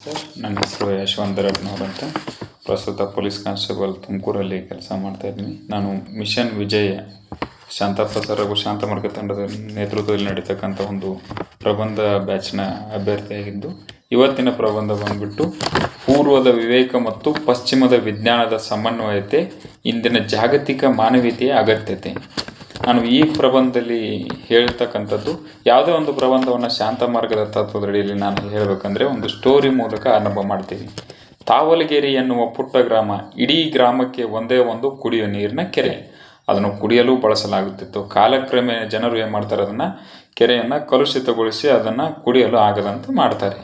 Sir, ನನ್ನ ಹೆಸರು ಯಶವಂತ ರತ್ನವ್ರು ಅಂತ. ಪ್ರಸ್ತುತ ಪೊಲೀಸ್ ಕಾನ್ಸ್ಟೇಬಲ್ ತುಮಕೂರಲ್ಲಿ ಕೆಲಸ ಮಾಡ್ತಾಯಿದ್ದೀನಿ. ನಾನು ಮಿಷನ್ ವಿಜಯ ಶಾಂತಪ್ಪ ಸರ್ ಹಾಗೂ ಶಾಂತಮಾರ್ಗ ತಂಡದ ನೇತೃತ್ವದಲ್ಲಿ ನಡೀತಕ್ಕಂಥ ಒಂದು ಪ್ರಬಂಧ ಬ್ಯಾಚ್ನ ಅಭ್ಯರ್ಥಿಯಾಗಿದ್ದು, ಇವತ್ತಿನ ಪ್ರಬಂಧ ಬಂದ್ಬಿಟ್ಟು ಪೂರ್ವದ ವಿವೇಕ ಮತ್ತು ಪಶ್ಚಿಮದ ವಿಜ್ಞಾನದ ಸಮನ್ವಯತೆ, ಇಂದಿನ ಜಾಗತಿಕ ಮಾನವೀಯತೆಯ ಅಗತ್ಯತೆ. ನಾನು ಈ ಪ್ರಬಂಧದಲ್ಲಿ ಹೇಳ್ತಕ್ಕಂಥದ್ದು ಯಾವುದೇ ಒಂದು ಪ್ರಬಂಧವನ್ನು ಶಾಂತ ಮಾರ್ಗದ ತತ್ವದಡಿಯಲ್ಲಿ ನಾನು ಹೇಳಬೇಕಂದ್ರೆ ಒಂದು ಸ್ಟೋರಿ ಮೂಲಕ ಆರಂಭ ಮಾಡ್ತೀವಿ. ತಾವಲಗೇರಿ ಎನ್ನುವ ಪುಟ್ಟ ಗ್ರಾಮ, ಇಡೀ ಗ್ರಾಮಕ್ಕೆ ಒಂದೇ ಒಂದು ಕುಡಿಯುವ ನೀರಿನ ಕೆರೆ. ಅದನ್ನು ಕುಡಿಯಲು ಬಳಸಲಾಗುತ್ತಿತ್ತು. ಕಾಲಕ್ರಮೇಣ ಜನರು ಏನು ಮಾಡ್ತಾರೆ, ಅದನ್ನು ಕೆರೆಯನ್ನು ಕಲುಷಿತಗೊಳಿಸಿ ಅದನ್ನು ಕುಡಿಯಲು ಆಗದಂತೆ ಮಾಡ್ತಾರೆ.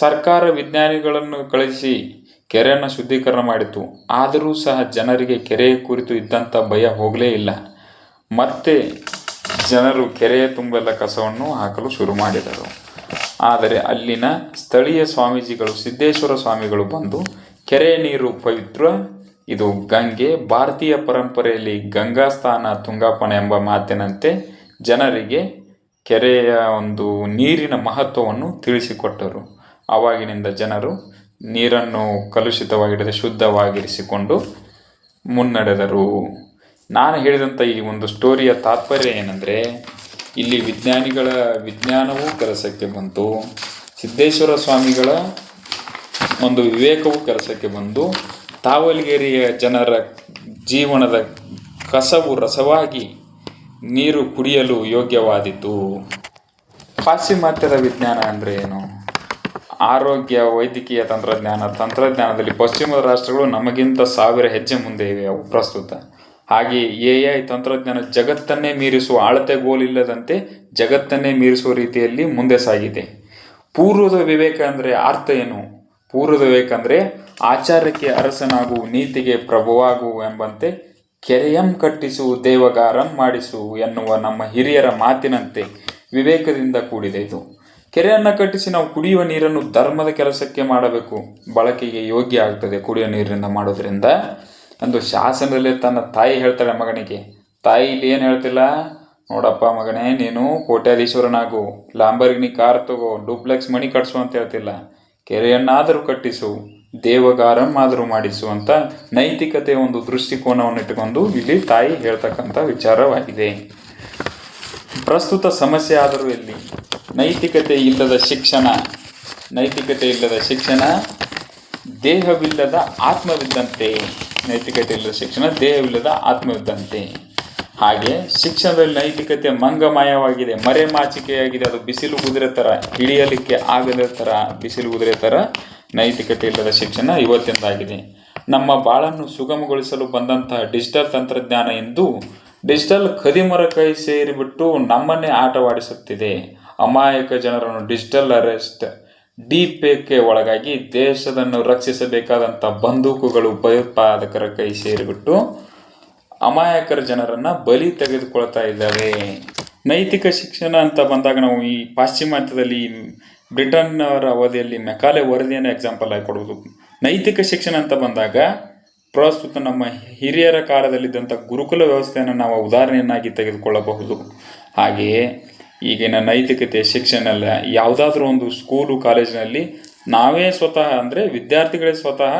ಸರ್ಕಾರ ವಿಜ್ಞಾನಿಗಳನ್ನು ಕಳಿಸಿ ಕೆರೆಯನ್ನು ಶುದ್ಧೀಕರಣ ಮಾಡಿತು. ಆದರೂ ಸಹ ಜನರಿಗೆ ಕೆರೆಯ ಕುರಿತು ಇದ್ದಂಥ ಭಯ ಹೋಗಲೇ ಇಲ್ಲ. ಮತ್ತೆ ಜನರು ಕೆರೆಯ ತುಂಬೆಲ್ಲ ಕಸವನ್ನು ಹಾಕಲು ಶುರು ಮಾಡಿದರು. ಆದರೆ ಅಲ್ಲಿನ ಸ್ಥಳೀಯ ಸ್ವಾಮೀಜಿಗಳು, ಸಿದ್ದೇಶ್ವರ ಸ್ವಾಮಿಗಳು ಬಂದು ಕೆರೆಯ ನೀರು ಪವಿತ್ರ, ಇದು ಗಂಗೆ, ಭಾರತೀಯ ಪರಂಪರೆಯಲ್ಲಿ ಗಂಗಾ ಸ್ಥಾನ ತುಂಗಾಪನೆ ಎಂಬ ಮಾತಿನಂತೆ ಜನರಿಗೆ ಕೆರೆಯ ಒಂದು ನೀರಿನ ಮಹತ್ವವನ್ನು ತಿಳಿಸಿಕೊಟ್ಟರು. ಆವಾಗಿನಿಂದ ಜನರು ನೀರನ್ನು ಕಲುಷಿತವಾಗಿಡದೆ ಶುದ್ಧವಾಗಿರಿಸಿಕೊಂಡು ಮುನ್ನಡೆದರು. ನಾನು ಹೇಳಿದಂಥ ಈ ಒಂದು ಸ್ಟೋರಿಯ ತಾತ್ಪರ್ಯ ಏನಂದರೆ, ಇಲ್ಲಿ ವಿಜ್ಞಾನವೂ ಕೆಲಸಕ್ಕೆ ಬಂತು, ಸಿದ್ದೇಶ್ವರ ಸ್ವಾಮಿಗಳ ಒಂದು ವಿವೇಕವೂ ಕೆಲಸಕ್ಕೆ ಬಂದು, ತಾವಲಗೇರಿಯ ಜನರ ಜೀವನದ ಕಸವು ರಸವಾಗಿ ನೀರು ಕುಡಿಯಲು ಯೋಗ್ಯವಾದೀತು. ಪಾಶ್ಚಿಮಾತ್ಯದ ವಿಜ್ಞಾನ ಅಂದರೆ ಏನು? ಆರೋಗ್ಯ, ವೈದ್ಯಕೀಯ ತಂತ್ರಜ್ಞಾನದಲ್ಲಿ ಪಶ್ಚಿಮದ ರಾಷ್ಟ್ರಗಳು ನಮಗಿಂತ 1000 ಹೆಜ್ಜೆ ಮುಂದೆ ಇವೆ ಅವು ಪ್ರಸ್ತುತ. ಹಾಗೆ AI ತಂತ್ರಜ್ಞಾನ ಜಗತ್ತನ್ನೇ ಮೀರಿಸುವ, ಅಳತೆಗೋಲಿಲ್ಲದಂತೆ ಜಗತ್ತನ್ನೇ ಮೀರಿಸುವ ರೀತಿಯಲ್ಲಿ ಮುಂದೆ ಸಾಗಿದೆ. ಪೂರ್ವದ ವಿವೇಕ ಅಂದರೆ ಅರ್ಥ ಏನು? ಪೂರ್ವದ ವಿವೇಕ ಅಂದರೆ ಆಚಾರಕ್ಕೆ ಅರಸನಾಗು, ನೀತಿಗೆ ಪ್ರಭುವಾಗು ಎಂಬಂತೆ ಕೆರೆಯಂ ಕಟ್ಟಿಸು, ದೇವಗಾರಂ ಮಾಡಿಸು ಎನ್ನುವ ನಮ್ಮ ಹಿರಿಯರ ಮಾತಿನಂತೆ ವಿವೇಕದಿಂದ ಕೂಡಿದೆ ಇದು. ಕೆರೆಯನ್ನು ಕಟ್ಟಿಸಿ ನಾವು ಕುಡಿಯುವ ನೀರನ್ನು ಧರ್ಮದ ಕೆಲಸಕ್ಕೆ ಮಾಡಬೇಕು. ಬಳಕೆಗೆ ಯೋಗ್ಯ ಆಗ್ತದೆ ಕುಡಿಯುವ ನೀರಿನಿಂದ ಮಾಡೋದ್ರಿಂದ. ಒಂದು ಶಾಸನದಲ್ಲಿ ತನ್ನ ತಾಯಿ ಹೇಳ್ತಾಳೆ ಮಗನಿಗೆ, ತಾಯಿ ಇಲ್ಲಿ ಏನು ಹೇಳ್ತಿಲ್ಲ, ನೋಡಪ್ಪ ಮಗನೇ, ನೀನು ಕೋಟ್ಯಾಧೀಶ್ವರನಾಗು, ಲಾಂಬರ್ಗಿನಿ ಕಾರ್ ತಗೋ, ಡೂಪ್ಲೆಕ್ಸ್ ಮಣಿ ಕಟ್ಸು ಅಂತ ಹೇಳ್ತಿಲ್ಲ, ಕೆರೆಯನ್ನಾದರೂ ಕಟ್ಟಿಸು, ದೇವಗಾರಂ ಆದರೂ ಮಾಡಿಸು ಅಂತ ನೈತಿಕತೆಯ ಒಂದು ದೃಷ್ಟಿಕೋನವನ್ನು ಇಟ್ಟುಕೊಂಡು ಇಲ್ಲಿ ತಾಯಿ ಹೇಳ್ತಕ್ಕಂಥ ವಿಚಾರವಾಗಿದೆ. ಪ್ರಸ್ತುತ ಸಮಸ್ಯೆ ಆದರೂ ಎಲ್ಲಿ? ನೈತಿಕತೆ ಇಲ್ಲದ ಶಿಕ್ಷಣ ದೇಹವಿಲ್ಲದ ಆತ್ಮವಿದ್ದಂತೆ. ನೈತಿಕತೆ ಇಲ್ಲದ ಶಿಕ್ಷಣ ದೇಹವಿಲ್ಲದ ಆತ್ಮವಿದ್ದಂತೆ. ಹಾಗೆ ಶಿಕ್ಷಣದಲ್ಲಿ ನೈತಿಕತೆ ಮಂಗಮಯವಾಗಿದೆ, ಮರೆಮಾಚಿಕೆಯಾಗಿದೆ. ಅದು ಬಿಸಿಲು ಕುದುರೆ ಥರ, ಹಿಡಿಯಲಿಕ್ಕೆ ಆಗದ ಥರ, ಬಿಸಿಲು ಕುದುರೆ ಥರ ನೈತಿಕತೆ ಇಲ್ಲದ ಶಿಕ್ಷಣ ಇವತ್ತಿಂದಾಗಿದೆ. ನಮ್ಮ ಬಾಳನ್ನು ಸುಗಮಗೊಳಿಸಲು ಬಂದಂತಹ ಡಿಜಿಟಲ್ ತಂತ್ರಜ್ಞಾನ ಇಂದು ಡಿಜಿಟಲ್ ಖದೀಮರ ಕೈ ಸೇರಿಬಿಟ್ಟು ನಮ್ಮನ್ನೇ ಆಟವಾಡಿಸುತ್ತಿದೆ. ಅಮಾಯಕ ಜನರನ್ನು ಡಿಜಿಟಲ್ ಅರೆಸ್ಟ್, ಡೀಪೇಕ್ಗೆ ಒಳಗಾಗಿ ದೇಶವನ್ನು ರಕ್ಷಿಸಬೇಕಾದಂಥ ಬಂದೂಕುಗಳು ಭಯೋತ್ಪಾದಕರ ಕೈ ಸೇರಿಬಿಟ್ಟು ಅಮಾಯಕರ ಜನರನ್ನು ಬಲಿ ತೆಗೆದುಕೊಳ್ತಾ ಇದ್ದಾವೆ. ನೈತಿಕ ಶಿಕ್ಷಣ ಅಂತ ಬಂದಾಗ ನಾವು ಈ ಪಾಶ್ಚಿಮಾತ್ಯದಲ್ಲಿ ಬ್ರಿಟನ್ನವರ ಅವಧಿಯಲ್ಲಿ ಮೆಕಾಲೆ ವರದಿಯನ್ನು ಎಕ್ಸಾಂಪಲ್ ಆಗಿ ಕೊಡ್ಬೋದು. ನೈತಿಕ ಶಿಕ್ಷಣ ಅಂತ ಬಂದಾಗ ಪ್ರಸ್ತುತ ನಮ್ಮ ಹಿರಿಯರ ಕಾಲದಲ್ಲಿದ್ದಂಥ ಗುರುಕುಲ ವ್ಯವಸ್ಥೆಯನ್ನು ನಾವು ಉದಾಹರಣೆಯನ್ನಾಗಿ ತೆಗೆದುಕೊಳ್ಳಬಹುದು. ಹಾಗೆಯೇ ಈಗಿನ ನೈತಿಕತೆ ಶಿಕ್ಷಣ ಎಲ್ಲ ಯಾವುದಾದ್ರೂ ಒಂದು ಸ್ಕೂಲು ಕಾಲೇಜಿನಲ್ಲಿ ನಾವೇ ಸ್ವತಃ ಅಂದರೆ ವಿದ್ಯಾರ್ಥಿಗಳೇ ಸ್ವತಃ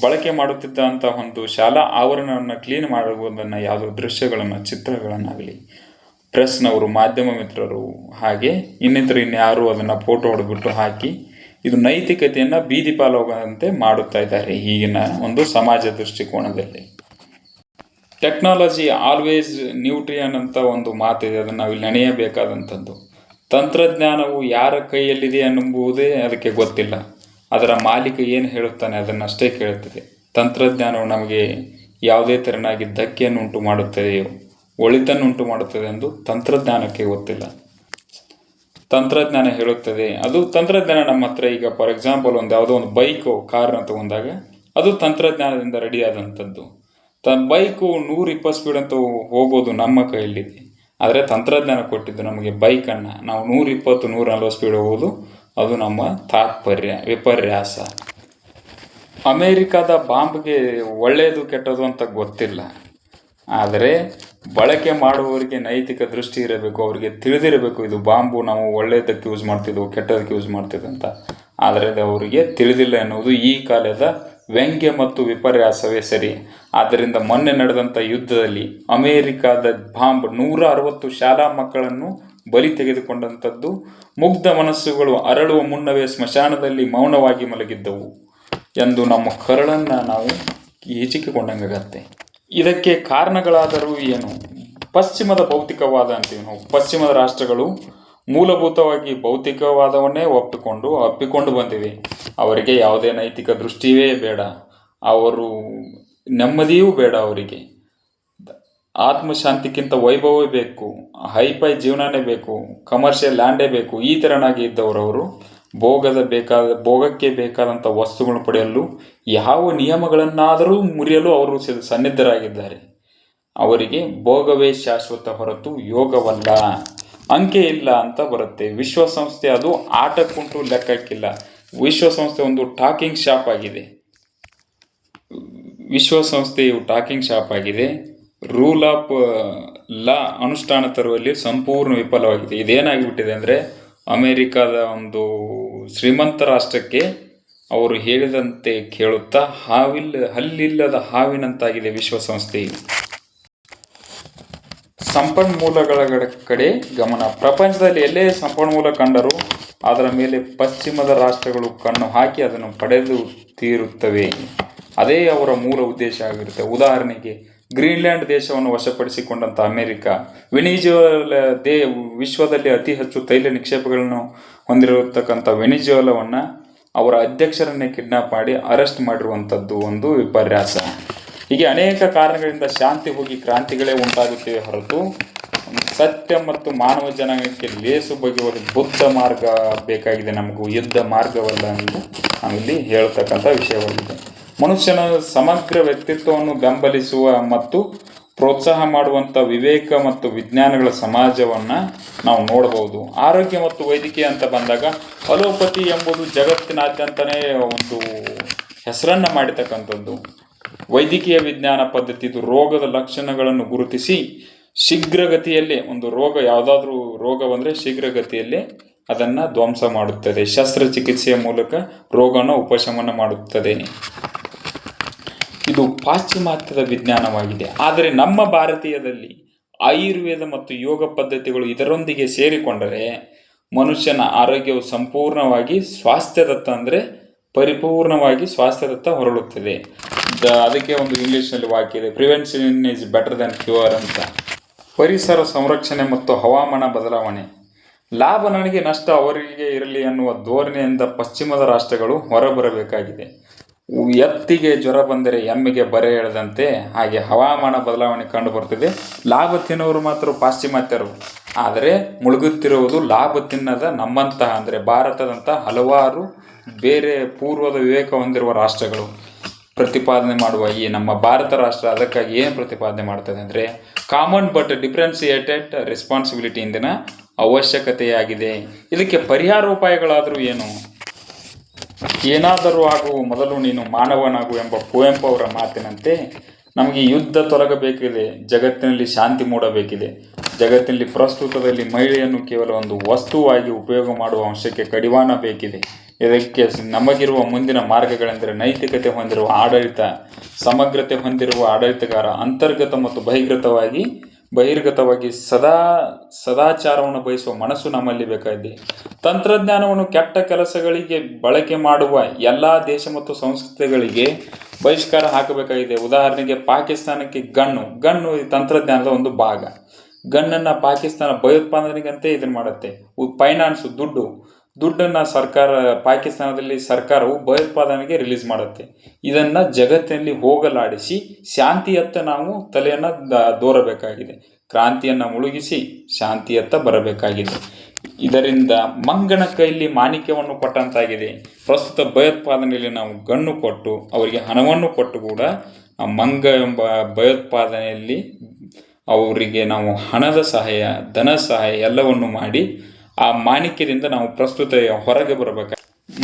ಬಳಕೆ ಮಾಡುತ್ತಿದ್ದಂಥ ಒಂದು ಶಾಲಾ ಆವರಣವನ್ನು ಕ್ಲೀನ್ ಮಾಡುವುದನ್ನು, ಯಾವುದೋ ದೃಶ್ಯಗಳನ್ನು, ಚಿತ್ರಗಳನ್ನಾಗಲಿ ಪ್ರೆಸ್ನವರು, ಮಾಧ್ಯಮ ಮಿತ್ರರು, ಹಾಗೆ ಇನ್ಯಾರು ಅದನ್ನು ಫೋಟೋ ಹೊಡೆದ್ಬಿಟ್ಟು ಹಾಕಿ ಇದು ನೈತಿಕತೆಯನ್ನು ಬೀದಿ ಪಾಲಾಗುವಂತೆ ಮಾಡುತ್ತಾ ಇದ್ದಾರೆ ಈಗಿನ ಒಂದು ಸಮಾಜ ದೃಷ್ಟಿಕೋನದಲ್ಲಿ. ಟೆಕ್ನಾಲಜಿ ಆಲ್ವೇಸ್ ನ್ಯೂಟ್ರಿಯನ್ ಅಂತ ಒಂದು ಮಾತಿದೆ, ಅದನ್ನು ನಾವು ಇಲ್ಲಿ ನೆನೆಯಬೇಕಾದಂಥದ್ದು. ತಂತ್ರಜ್ಞಾನವು ಯಾರ ಕೈಯಲ್ಲಿದೆ ಎಂಬುದೇ ಅದಕ್ಕೆ ಗೊತ್ತಿಲ್ಲ. ಅದರ ಮಾಲೀಕ ಏನು ಹೇಳುತ್ತಾನೆ ಅದನ್ನಷ್ಟೇ ಕೇಳುತ್ತದೆ. ತಂತ್ರಜ್ಞಾನವು ನಮಗೆ ಯಾವುದೇ ತೆರನಾಗಿ ಧಕ್ಕೆಯನ್ನು ಉಂಟು ಮಾಡುತ್ತದೆಯೋ, ಒಳಿತನ್ನುಂಟು ಮಾಡುತ್ತದೆ ಎಂದು ತಂತ್ರಜ್ಞಾನಕ್ಕೆ ಗೊತ್ತಿಲ್ಲ. ತಂತ್ರಜ್ಞಾನ ಹೇಳುತ್ತದೆ, ಅದು ತಂತ್ರಜ್ಞಾನ ನಮ್ಮ ಹತ್ರ. ಈಗ ಫಾರ್ ಎಕ್ಸಾಂಪಲ್ ಯಾವುದೋ ಒಂದು ಬೈಕು, ಕಾರನ್ನ ತಗೊಂಡಾಗ ಅದು ತಂತ್ರಜ್ಞಾನದಿಂದ ರೆಡಿ ಆದಂಥದ್ದು. ಬೈಕು 120 ಸ್ಪೀಡ್ ಅಂತ ಹೋಗೋದು ನಮ್ಮ ಕೈಯಲ್ಲಿದೆ. ಆದರೆ ತಂತ್ರಜ್ಞಾನ ಕೊಟ್ಟಿದ್ದು ನಮಗೆ ಬೈಕನ್ನು, ನಾವು 120, 140 ಸ್ಪೀಡ್ ಹೋಗೋದು ಅದು ನಮ್ಮ ವಿಪರ್ಯಾಸ. ಅಮೇರಿಕಾದ ಬಾಂಬ್ಗೆ ಒಳ್ಳೆಯದು ಕೆಟ್ಟದು ಅಂತ ಗೊತ್ತಿಲ್ಲ. ಆದರೆ ಬಳಕೆ ಮಾಡುವವರಿಗೆ ನೈತಿಕ ದೃಷ್ಟಿ ಇರಬೇಕು, ಅವರಿಗೆ ತಿಳಿದಿರಬೇಕು ಇದು ಬಾಂಬು ನಾವು ಒಳ್ಳೆಯದಕ್ಕೆ ಯೂಸ್ ಮಾಡ್ತಿದ್ವು, ಕೆಟ್ಟದಕ್ಕೆ ಯೂಸ್ ಮಾಡ್ತಿದ್ವು ಅಂತ. ಆದರೆ ಅದು ಅವರಿಗೆ ತಿಳಿದಿಲ್ಲ ಎನ್ನುವುದು ಈ ಕಾಲದ ವ್ಯಂಗ್ಯ ಮತ್ತು ವಿಪರ್ಯಾಸವೇ ಸರಿ. ಆದ್ದರಿಂದ ಮೊನ್ನೆ ನಡೆದಂಥ ಯುದ್ಧದಲ್ಲಿ ಅಮೇರಿಕಾದ ಬಾಂಬ್ 160 ಶಾಲಾ ಮಕ್ಕಳನ್ನು ಬಲಿ ತೆಗೆದುಕೊಂಡಂಥದ್ದು ಮುಗ್ಧ ಮನಸ್ಸುಗಳು ಅರಳುವ ಮುನ್ನವೇ ಸ್ಮಶಾನದಲ್ಲಿ ಮೌನವಾಗಿ ಮಲಗಿದ್ದವು ಎಂದು ನಮ್ಮ ಕರಳನ್ನು ನಾವು ಈಚಿಕೊಂಡಂಗಾಗತ್ತೆ. ಇದಕ್ಕೆ ಕಾರಣಗಳಾದರೂ ಏನು? ಪಶ್ಚಿಮದ ಭೌತಿಕವಾದ ಅಂತೀವಿ ನಾವು. ಪಶ್ಚಿಮದ ರಾಷ್ಟ್ರಗಳು ಮೂಲಭೂತವಾಗಿ ಭೌತಿಕವಾದವನ್ನೇ ಒಪ್ಪಿಕೊಂಡು ಬಂದಿವೆ. ಅವರಿಗೆ ಯಾವುದೇ ನೈತಿಕ ದೃಷ್ಟಿಯೇ ಬೇಡ, ಅವರು ನೆಮ್ಮದಿಯೂ ಬೇಡ. ಅವರಿಗೆ ಆತ್ಮಶಾಂತಿಗಿಂತ ವೈಭವವೇ ಬೇಕು, ಹೈಫೈ ಜೀವನನೇ ಬೇಕು, ಕಮರ್ಷಿಯಲ್ ಲ್ಯಾಂಡೇ ಬೇಕು. ಈ ಥರನಾಗಿ ಇದ್ದವರವರು ಭೋಗಕ್ಕೆ ಬೇಕಾದಂಥ ವಸ್ತುಗಳನ್ನು ಪಡೆಯಲು ಯಾವ ನಿಯಮಗಳನ್ನಾದರೂ ಮುರಿಯಲು ಅವರು ಸನ್ನಿದ್ಧರಾಗಿದ್ದಾರೆ. ಅವರಿಗೆ ಭೋಗವೇ ಶಾಶ್ವತ ಹೊರತು ಯೋಗವಲ್ಲ. ಅಂಕೆ ಇಲ್ಲ ಅಂತ ಬರುತ್ತೆ. ವಿಶ್ವಸಂಸ್ಥೆ ಅದು ಆಟಕ್ಕುಂಟು ಲೆಕ್ಕಕ್ಕಿಲ್ಲ. ವಿಶ್ವಸಂಸ್ಥೆ ಒಂದು ಟಾಕಿಂಗ್ ಶಾಪ್ ಆಗಿದೆ. ವಿಶ್ವಸಂಸ್ಥೆಯು ಟಾಕಿಂಗ್ ಶಾಪ್ ಆಗಿದೆ. ರೂಲ್ ಆಫ್ ಲಾ ಅನುಷ್ಠಾನ ತರುವಲ್ಲಿ ಸಂಪೂರ್ಣ ವಿಫಲವಾಗಿದೆ. ಇದೇನಾಗಿಬಿಟ್ಟಿದೆ ಅಂದರೆ, ಅಮೇರಿಕಾದ ಒಂದು ಶ್ರೀಮಂತ ರಾಷ್ಟ್ರಕ್ಕೆ ಅವರು ಹೇಳಿದಂತೆ ಕೇಳುತ್ತಾ ಹಲ್ಲಿಲ್ಲದ ಹಾವಿನಂತಾಗಿದೆ ವಿಶ್ವಸಂಸ್ಥೆಯು. ಸಂಪನ್ಮೂಲಗಳ ಕಡೆ ಗಮನ. ಪ್ರಪಂಚದಲ್ಲಿ ಎಲ್ಲೇ ಸಂಪನ್ಮೂಲ ಕಂಡರೂ ಅದರ ಮೇಲೆ ಪಶ್ಚಿಮದ ರಾಷ್ಟ್ರಗಳು ಕಣ್ಣು ಹಾಕಿ ಅದನ್ನು ಪಡೆದು ತೀರುತ್ತವೆ. ಅದೇ ಅವರ ಮೂಲ ಉದ್ದೇಶ ಆಗಿರುತ್ತೆ. ಉದಾಹರಣೆಗೆ, ಗ್ರೀನ್ಲ್ಯಾಂಡ್ ದೇಶವನ್ನು ವಶಪಡಿಸಿಕೊಂಡಂಥ ಅಮೆರಿಕ, ವಿಶ್ವದಲ್ಲಿ ಅತಿ ಹೆಚ್ಚು ತೈಲ ನಿಕ್ಷೇಪಗಳನ್ನು ಹೊಂದಿರತಕ್ಕಂಥ ವೆನಿಜುವೆಲಾವನ್ನು ಅವರ ಅಧ್ಯಕ್ಷರನ್ನೇ ಕಿಡ್ನಾಪ್ ಮಾಡಿ ಅರೆಸ್ಟ್ ಮಾಡಿರುವಂಥದ್ದು ಒಂದು ವಿಪರ್ಯಾಸ. ಹೀಗೆ ಅನೇಕ ಕಾರಣಗಳಿಂದ ಶಾಂತಿ ಹೋಗಿ ಕ್ರಾಂತಿಗಳೇ ಉಂಟಾಗುತ್ತಿವೆ ಹೊರತು ಸತ್ಯ ಮತ್ತು ಮಾನವ ಜನಾಂಗಕ್ಕೆ ಲೇಸು ಬಗೆಯುವ ಬುದ್ಧ ಮಾರ್ಗ ಬೇಕಾಗಿದೆ, ನಮಗೂ ಯುದ್ಧ ಮಾರ್ಗವಲ್ಲ ಎಂದು ನಾವಿಲ್ಲಿ ಹೇಳ್ತಕ್ಕಂಥ ವಿಷಯವಾಗಿದೆ. ಮನುಷ್ಯನ ಸಮಗ್ರ ವ್ಯಕ್ತಿತ್ವವನ್ನು ಬೆಂಬಲಿಸುವ ಮತ್ತು ಪ್ರೋತ್ಸಾಹ ಮಾಡುವಂಥ ವಿವೇಕ ಮತ್ತು ವಿಜ್ಞಾನಗಳ ಸಮಾಜವನ್ನು ನಾವು ನೋಡಬಹುದು. ಆರೋಗ್ಯ ಮತ್ತು ವೈದ್ಯಕೀಯ ಅಂತ ಬಂದಾಗ ಅಲೋಪತಿ ಎಂಬುದು ಜಗತ್ತಿನಾದ್ಯಂತನೇ ಒಂದು ಹೆಸರನ್ನು ಮಾಡಿರ್ತಕ್ಕಂಥದ್ದು. ವೈದ್ಯಕೀಯ ವಿಜ್ಞಾನ ಪದ್ಧತಿ ಇದು ರೋಗದ ಲಕ್ಷಣಗಳನ್ನು ಗುರುತಿಸಿ ಶೀಘ್ರಗತಿಯಲ್ಲೇ, ಒಂದು ಯಾವುದಾದ್ರೂ ರೋಗ ಬಂದರೆ ಶೀಘ್ರಗತಿಯಲ್ಲೇ ಅದನ್ನು ಧ್ವಂಸ ಮಾಡುತ್ತದೆ. ಶಸ್ತ್ರಚಿಕಿತ್ಸೆಯ ಮೂಲಕ ರೋಗನ ಉಪಶಮನ ಮಾಡುತ್ತದೆ. ಇದು ಪಾಶ್ಚಿಮಾತ್ಯದ ವಿಜ್ಞಾನವಾಗಿದೆ. ಆದರೆ ನಮ್ಮ ಭಾರತೀಯದಲ್ಲಿ ಆಯುರ್ವೇದ ಮತ್ತು ಯೋಗ ಪದ್ಧತಿಗಳು ಇದರೊಂದಿಗೆ ಸೇರಿಕೊಂಡರೆ ಮನುಷ್ಯನ ಆರೋಗ್ಯವು ಸಂಪೂರ್ಣವಾಗಿ ಸ್ವಾಸ್ಥ್ಯದತ್ತ, ಅಂದರೆ ಪರಿಪೂರ್ಣವಾಗಿ ಸ್ವಾಸ್ಥ್ಯದತ್ತ ಹೊರಳುತ್ತದೆ. ಅದಕ್ಕೆ ಒಂದು ಇಂಗ್ಲೀಷ್ನಲ್ಲಿ ವಾಕ್ಯ ಇದೆ, prevention is better then cure ಅಂತ. ಪರಿಸರ ಸಂರಕ್ಷಣೆ ಮತ್ತು ಹವಾಮಾನ ಬದಲಾವಣೆ. ಲಾಭ ನನಗೆ, ನಷ್ಟ ಅವರಿಗೆ ಇರಲಿ ಅನ್ನುವ ಧೋರಣೆಯಿಂದ ಪಶ್ಚಿಮದ ರಾಷ್ಟ್ರಗಳು ಹೊರಬರಬೇಕಾಗಿದೆ. ಎತ್ತಿಗೆ ಜ್ವರ ಬಂದರೆ ಎಮ್ಮೆಗೆ ಬರೆ ಎಳೆದಂತೆ ಹಾಗೆ ಹವಾಮಾನ ಬದಲಾವಣೆ ಕಂಡು ಬರ್ತಿದೆ. ಲಾಭ ತಿನ್ನೋರು ಮಾತ್ರ ಪಾಶ್ಚಿಮಾತ್ಯರು, ಆದರೆ ಮುಳುಗುತ್ತಿರುವುದು ಲಾಭ ತಿನ್ನದ ನಮ್ಮಂತಹ, ಅಂದರೆ ಭಾರತದಂಥ ಹಲವಾರು ಬೇರೆ ಪೂರ್ವದ ವಿವೇಕ ಹೊಂದಿರುವ ರಾಷ್ಟ್ರಗಳು ಪ್ರತಿಪಾದನೆ ಮಾಡುವ ಈ ನಮ್ಮ ಭಾರತ ರಾಷ್ಟ್ರ ಅದಕ್ಕಾಗಿ ಏನು ಪ್ರತಿಪಾದನೆ ಮಾಡ್ತದೆ ಅಂದರೆ, ಕಾಮನ್ ಬಟ್ ಡಿಫ್ರೆನ್ಸಿಯೇಟೆಡ್ ರೆಸ್ಪಾನ್ಸಿಬಿಲಿಟಿ ಇಂದಿನ ಅವಶ್ಯಕತೆಯಾಗಿದೆ. ಇದಕ್ಕೆ ಪರಿಹಾರ ಉಪಾಯಗಳಾದರೂ ಏನು? ಏನಾದರೂ ಆಗುವ ಮೊದಲು ನೀನು ಮಾನವನಾಗು ಎಂಬ ಕುವೆಂಪು ಅವರ ಮಾತಿನಂತೆ ನಮಗೆ ಯುದ್ಧ ತೊಲಗಬೇಕಿದೆ, ಜಗತ್ತಿನಲ್ಲಿ ಶಾಂತಿ ಮೂಡಬೇಕಿದೆ. ಜಗತ್ತಿನಲ್ಲಿ ಪ್ರಸ್ತುತದಲ್ಲಿ ಮಹಿಳೆಯನ್ನು ಕೇವಲ ಒಂದು ವಸ್ತುವಾಗಿ ಉಪಯೋಗ ಮಾಡುವ ಅಂಶಕ್ಕೆ ಕಡಿವಾಣ ಬೇಕಿದೆ. ಇದಕ್ಕೆ ನಮಗಿರುವ ಮುಂದಿನ ಮಾರ್ಗಗಳೆಂದರೆ ನೈತಿಕತೆ ಹೊಂದಿರುವ ಆಡಳಿತ, ಸಮಗ್ರತೆ ಹೊಂದಿರುವ ಆಡಳಿತಗಾರ, ಅಂತರ್ಗತ ಮತ್ತು ಬಹಿರ್ಗತವಾಗಿ ಸದಾಚಾರವನ್ನು ಬಯಸುವ ಮನಸ್ಸು ನಮ್ಮಲ್ಲಿ ಬೇಕಾಗಿದೆ. ತಂತ್ರಜ್ಞಾನವನ್ನು ಕೆಟ್ಟ ಕೆಲಸಗಳಿಗೆ ಬಳಕೆ ಮಾಡುವ ಎಲ್ಲ ದೇಶ ಮತ್ತು ಸಂಸ್ಥೆಗಳಿಗೆ ಬಹಿಷ್ಕಾರ ಹಾಕಬೇಕಾಗಿದೆ. ಉದಾಹರಣೆಗೆ ಪಾಕಿಸ್ತಾನಕ್ಕೆ ಗನ್ನು ಈ ತಂತ್ರಜ್ಞಾನದ ಒಂದು ಭಾಗ. ಗನ್ನನ್ನು ಪಾಕಿಸ್ತಾನ ಭಯೋತ್ಪಾದನೆಗಂತೆ ಇದನ್ನು ಮಾಡುತ್ತೆ. ಫೈನಾನ್ಸು, ದುಡ್ಡನ್ನು ಪಾಕಿಸ್ತಾನದಲ್ಲಿ ಸರ್ಕಾರವು ಭಯೋತ್ಪಾದನೆಗೆ ರಿಲೀಸ್ ಮಾಡುತ್ತೆ. ಇದನ್ನು ಜಗತ್ತಿನಲ್ಲಿ ಹೋಗಲಾಡಿಸಿ ಶಾಂತಿಯತ್ತ ನಾವು ತಲೆಯನ್ನು ದೋರಬೇಕಾಗಿದೆ. ಕ್ರಾಂತಿಯನ್ನು ಮುಳುಗಿಸಿ ಶಾಂತಿಯತ್ತ ಬರಬೇಕಾಗಿದೆ. ಇದರಿಂದ ಮಂಗನ ಕೈಯಲ್ಲಿ ಮಾಣಿಕ್ಯವನ್ನು ಕೊಟ್ಟಂತಾಗಿದೆ. ಪ್ರಸ್ತುತ ಭಯೋತ್ಪಾದನೆಯಲ್ಲಿ ನಾವು ಗನ್ನು ಕೊಟ್ಟು ಅವರಿಗೆ ಹಣವನ್ನು ಕೊಟ್ಟು ಕೂಡ ಆ ಮಂಗ ಎಂಬ ಭಯೋತ್ಪಾದನೆಯಲ್ಲಿ ಅವರಿಗೆ ನಾವು ಹಣದ ಸಹಾಯ, ಧನ ಸಹಾಯ ಎಲ್ಲವನ್ನು ಮಾಡಿ ಆ ಮಾಣಿಕ್ಯದಿಂದ ನಾವು ಪ್ರಸ್ತುತ ಹೊರಗೆ ಬರಬೇಕು.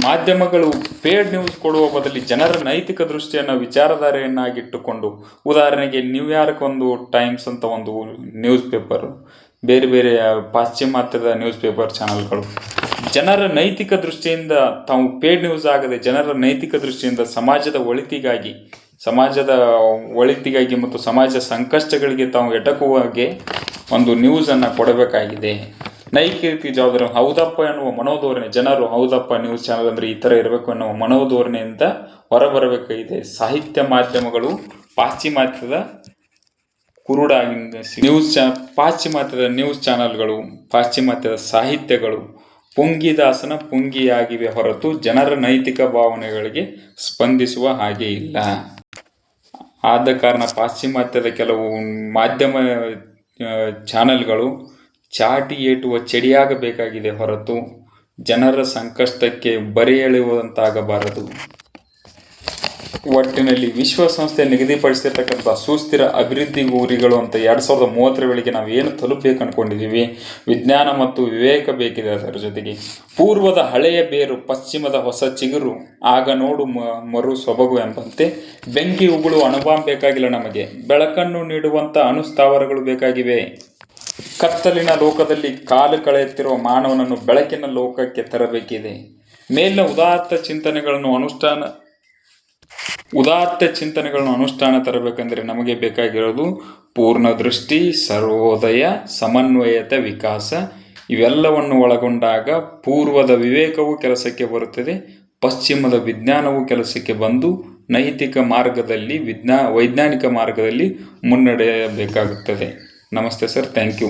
ಮಾಧ್ಯಮಗಳು ಪೇಡ್ ನ್ಯೂಸ್ ಕೊಡುವ ಬದಲಿ ಜನರ ನೈತಿಕ ದೃಷ್ಟಿಯನ್ನು ವಿಚಾರಧಾರೆಯನ್ನಾಗಿಟ್ಟುಕೊಂಡು, ಉದಾಹರಣೆಗೆ ನ್ಯೂಯಾರ್ಕ್ ಒಂದು ಟೈಮ್ಸ್ ಅಂತ ಒಂದು ನ್ಯೂಸ್ ಪೇಪರು, ಬೇರೆ ಬೇರೆ ಪಾಶ್ಚಿಮಾತ್ಯದ ನ್ಯೂಸ್ ಪೇಪರ್ ಚಾನಲ್ಗಳು ಜನರ ನೈತಿಕ ದೃಷ್ಟಿಯಿಂದ ತಾವು ಪೇಡ್ ನ್ಯೂಸ್ ಆಗದೆ ಜನರ ನೈತಿಕ ದೃಷ್ಟಿಯಿಂದ ಸಮಾಜದ ಒಳಿತಿಗಾಗಿ ಮತ್ತು ಸಮಾಜ ಸಂಕಷ್ಟಗಳಿಗೆ ತಾವು ಎಟಕುವ ಹಾಗೆ ಒಂದು ನ್ಯೂಸನ್ನು ಕೊಡಬೇಕಾಗಿದೆ. ನೈತಿಕ ಜವಾಬ್ದಾರಿ ಹೌದಪ್ಪ ಎನ್ನುವ ಮನೋಧೋರಣೆ, ಜನರು ಹೌದಪ್ಪ ನ್ಯೂಸ್ ಚಾನಲ್ ಅಂದರೆ ಈ ಥರ ಇರಬೇಕು ಎನ್ನುವ ಮನೋಧೋರಣೆಯಿಂದ ಹೊರಬರಬೇಕಾಗಿದೆ. ಸಾಹಿತ್ಯ ಮಾಧ್ಯಮಗಳು ಪಾಶ್ಚಿಮಾತ್ಯದ ಪಾಶ್ಚಿಮಾತ್ಯದ ನ್ಯೂಸ್ ಚಾನಲ್ಗಳು, ಪಾಶ್ಚಿಮಾತ್ಯದ ಸಾಹಿತ್ಯಗಳು ಪುಂಗಿದಾಸನ ಪುಂಗಿಯಾಗಿವೆ ಹೊರತು ಜನರ ನೈತಿಕ ಭಾವನೆಗಳಿಗೆ ಸ್ಪಂದಿಸುವ ಹಾಗೆ ಇಲ್ಲ. ಆದ ಕಾರಣ ಪಾಶ್ಚಿಮಾತ್ಯದ ಕೆಲವು ಮಾಧ್ಯಮ ಚಾನಲ್ಗಳು ಚಾಟಿ ಏಟುವ ಚಡಿಯಾಗಬೇಕಾಗಿದೆ ಹೊರತು ಜನರ ಸಂಕಷ್ಟಕ್ಕೆ ಬರೆ ಎಳೆಯುವಂತಾಗಬಾರದು. ಒಟ್ಟಿನಲ್ಲಿ ವಿಶ್ವಸಂಸ್ಥೆ ನಿಗದಿಪಡಿಸಿರ್ತಕ್ಕಂಥ ಸುಸ್ಥಿರ ಅಭಿವೃದ್ಧಿ ಗುರಿಗಳು ಅಂತ 2030 ವೇಳೆಗೆ ನಾವು ಏನು ತಲುಪಬೇಕು ಅಂದ್ಕೊಂಡಿದ್ದೀವಿ, ವಿಜ್ಞಾನ ಮತ್ತು ವಿವೇಕ ಬೇಕಿದೆ. ಅದರ ಜೊತೆಗೆ ಪೂರ್ವದ ಹಳೆಯ ಬೇರು, ಪಶ್ಚಿಮದ ಹೊಸ ಚಿಗುರು, ಆಗ ನೋಡು ಮರು ಸೊಬಗು ಎಂಬಂತೆ ಬೆಂಕಿ ಉಗುಳು ಅಣುಬಾಂಬ್ ಬೇಕಾಗಿಲ್ಲ, ನಮಗೆ ಬೆಳಕನ್ನು ನೀಡುವಂಥ ಅಣುಸ್ಥಾವರಗಳು ಬೇಕಾಗಿವೆ. ಕತ್ತಲಿನ ಲೋಕದಲ್ಲಿ ಕಾಲು ಕಳೆಯುತ್ತಿರುವ ಮಾನವನನ್ನು ಬೆಳಕಿನ ಲೋಕಕ್ಕೆ ತರಬೇಕಿದೆ. ಮೇಲಿನ ಉದಾತ್ತ ಚಿಂತನೆಗಳನ್ನು ಅನುಷ್ಠಾನ ತರಬೇಕೆಂದರೆ ನಮಗೆ ಬೇಕಾಗಿರೋದು ಪೂರ್ಣ ದೃಷ್ಟಿ, ಸರ್ವೋದಯ, ಸಮನ್ವಯತೆ, ವಿಕಾಸ. ಇವೆಲ್ಲವನ್ನು ಒಳಗೊಂಡಾಗ ಪೂರ್ವದ ವಿವೇಕವು ಕೆಲಸಕ್ಕೆ ಬರುತ್ತದೆ, ಪಶ್ಚಿಮದ ವಿಜ್ಞಾನವು ಕೆಲಸಕ್ಕೆ ಬಂದು ನೈತಿಕ ಮಾರ್ಗದಲ್ಲಿ ವೈಜ್ಞಾನಿಕ ಮಾರ್ಗದಲ್ಲಿ ಮುನ್ನಡೆಯಬೇಕಾಗುತ್ತದೆ. ನಮಸ್ತೆ ಸರ್, ಥ್ಯಾಂಕ್ ಯು.